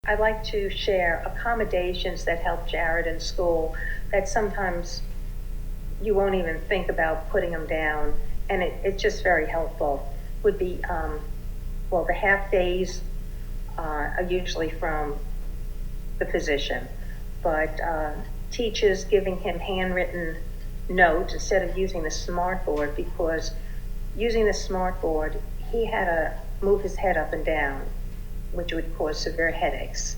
I'd like to share accommodations that help Jared in school that sometimes you won't even think about putting them down, and it's just very helpful. Would be, well, the half days are usually from the physician, but teachers giving him handwritten notes instead of using the smart board, because using the smart board, he had to move his head up and down, which would cause severe headaches.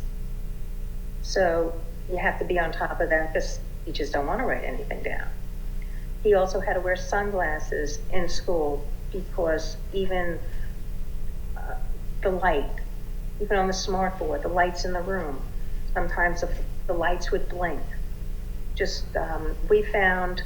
So you have to be on top of that because teachers don't want to write anything down. He also had to wear sunglasses in school because even the light, even on the smart board, the lights in the room, sometimes the lights would blink. Just, we found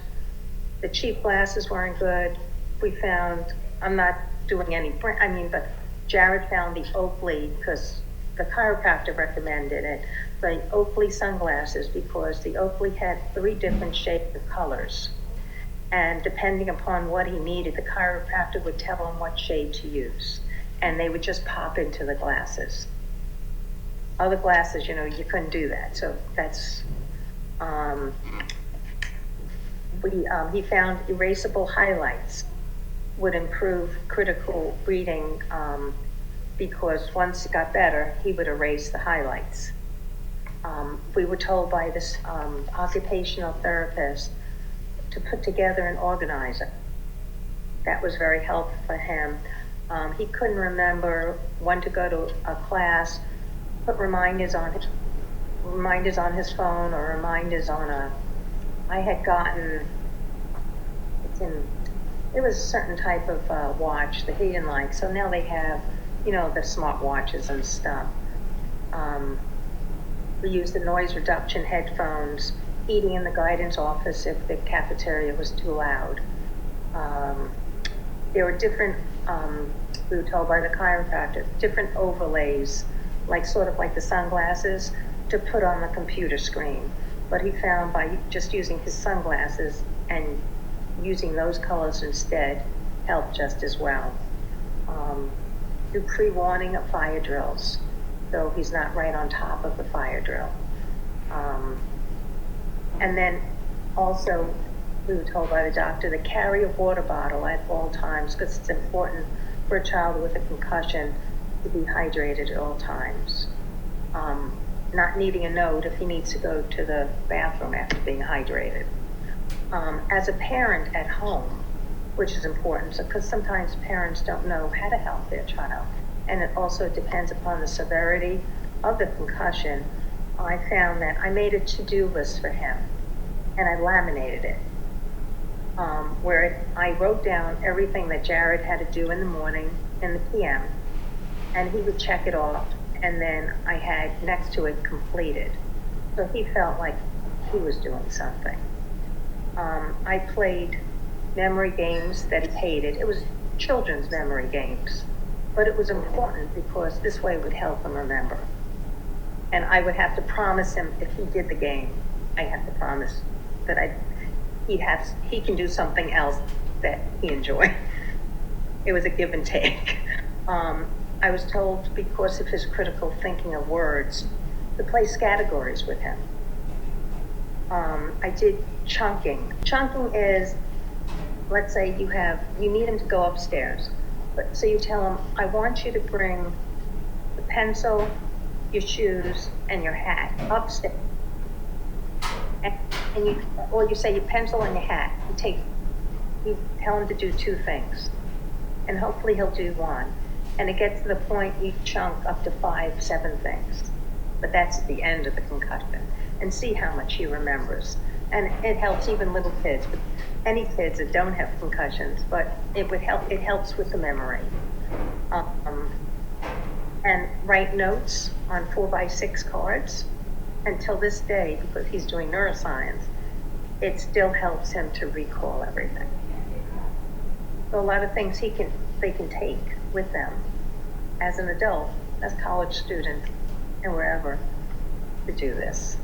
the cheap glasses weren't good. We found, I'm not doing any, but Jared found the Oakley, because the chiropractor recommended it, the Oakley sunglasses, because the Oakley had 3 different shades of colors. And depending upon what he needed, the chiropractor would tell him what shade to use. And they would just pop into the glasses. Other glasses, you couldn't do that. So that's, he found erasable highlights would improve critical reading, because once it got better, he would erase the highlights. We were told by this occupational therapist to put together an organizer. That was very helpful for him. He couldn't remember when to go to a class, put reminders on his phone, or reminders on I had gotten, it was a certain type of watch that he didn't like. So now they have, the smart watches and stuff. We used the noise reduction headphones, eating in the guidance office if the cafeteria was too loud. There were different, we were told by the chiropractor, different overlays, sort of like the sunglasses, to put on the computer screen. But he found by just using his sunglasses and using those colors instead helped just as well. Do pre-warning of fire drills, so he's not right on top of the fire drill. And then also, we were told by the doctor to carry a water bottle at all times, because it's important for a child with a concussion to be hydrated at all times. Not needing a note if he needs to go to the bathroom after being hydrated. As a parent at home, which is important, because sometimes parents don't know how to help their child, and it also depends upon the severity of the concussion. I found that I made a to-do list for him, and I laminated it, where I wrote down everything that Jared had to do in the morning and the PM, and he would check it off, and then I had next to it completed. So he felt like he was doing something. I played memory games that he hated. It was children's memory games, but it was important because this way it would help him remember. And I would have to promise him if he did the game, I have to promise that he can do something else that he enjoyed. It was a give and take. I was told, because of his critical thinking of words, to play categories with him. I did chunking. Chunking is, let's say you need him to go upstairs. So you tell him, I want you to bring the pencil, your shoes, and your hat upstairs. And you say your pencil and your hat. You tell him to do 2 things. And hopefully he'll do 1. And it gets to the point you chunk up to 5, 7 things. But that's at the end of the concussion. And see how much he remembers. And it helps even little kids, but any kids that don't have concussions, but it helps with the memory. And write notes on 4x6 cards. Until this day, because he's doing neuroscience, it still helps him to recall everything. So a lot of things they can take with them as an adult, as college student, and wherever, to do this.